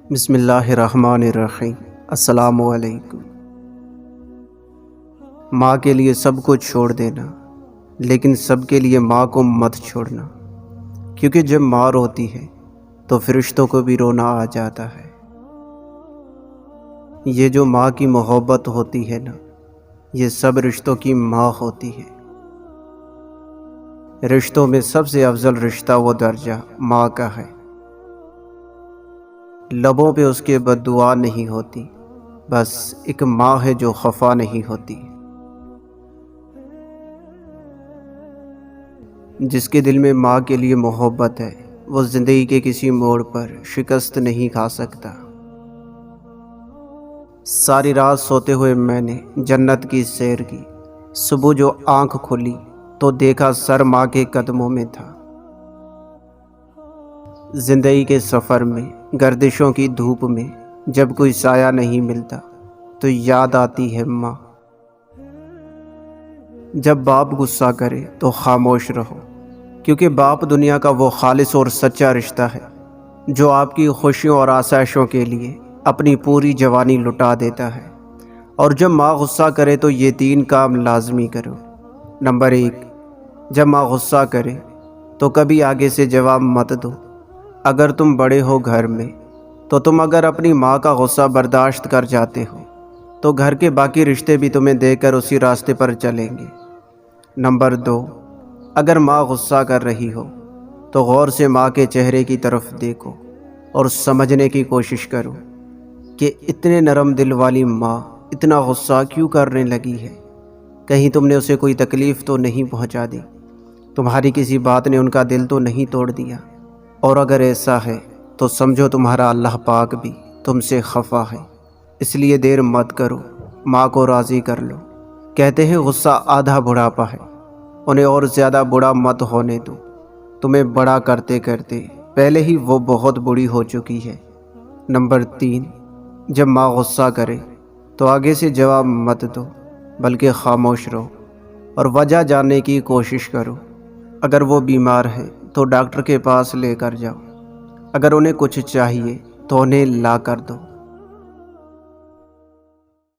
بسم اللہ الرحمن الرحیم۔ السلام علیکم۔ ماں کے لیے سب کچھ چھوڑ دینا، لیکن سب کے لیے ماں کو مت چھوڑنا، کیونکہ جب ماں روتی ہے تو فرشتوں کو بھی رونا آ جاتا ہے۔ یہ جو ماں کی محبت ہوتی ہے نا، یہ سب رشتوں کی ماں ہوتی ہے۔ رشتوں میں سب سے افضل رشتہ وہ درجہ ماں کا ہے۔ لبوں پہ اس کے بد دعا نہیں ہوتی، بس ایک ماں ہے جو خفا نہیں ہوتی۔ جس کے دل میں ماں کے لیے محبت ہے، وہ زندگی کے کسی موڑ پر شکست نہیں کھا سکتا۔ ساری رات سوتے ہوئے میں نے جنت کی سیر کی، صبح جو آنکھ کھلی تو دیکھا سر ماں کے قدموں میں تھا۔ زندگی کے سفر میں، گردشوں کی دھوپ میں جب کوئی سایہ نہیں ملتا تو یاد آتی ہے ماں۔ جب باپ غصہ کرے تو خاموش رہو، کیونکہ باپ دنیا کا وہ خالص اور سچا رشتہ ہے جو آپ کی خوشیوں اور آسائشوں کے لیے اپنی پوری جوانی لٹا دیتا ہے۔ اور جب ماں غصہ کرے تو یہ 3 کام لازمی کرو۔ نمبر 1، جب ماں غصہ کرے تو کبھی آگے سے جواب مت دو۔ اگر تم بڑے ہو گھر میں تو تم اگر اپنی ماں کا غصہ برداشت کر جاتے ہو تو گھر کے باقی رشتے بھی تمہیں دیکھ کر اسی راستے پر چلیں گے۔ نمبر 2، اگر ماں غصہ کر رہی ہو تو غور سے ماں کے چہرے کی طرف دیکھو اور سمجھنے کی کوشش کرو کہ اتنے نرم دل والی ماں اتنا غصہ کیوں کرنے لگی ہے۔ کہیں تم نے اسے کوئی تکلیف تو نہیں پہنچا دی؟ تمہاری کسی بات نے ان کا دل تو نہیں توڑ دیا؟ اور اگر ایسا ہے تو سمجھو تمہارا اللہ پاک بھی تم سے خفا ہے۔ اس لیے دیر مت کرو، ماں کو راضی کر لو۔ کہتے ہیں غصہ آدھا بڑھاپا ہے، انہیں اور زیادہ بڑا مت ہونے دو۔ تمہیں بڑا کرتے کرتے پہلے ہی وہ بہت بڑی ہو چکی ہے۔ نمبر 3، جب ماں غصہ کرے تو آگے سے جواب مت دو، بلکہ خاموش رہو اور وجہ جاننے کی کوشش کرو۔ اگر وہ بیمار ہے تو ڈاکٹر کے پاس لے کر جاؤ۔ اگر انہیں کچھ چاہیے تو انہیں لا کر دو۔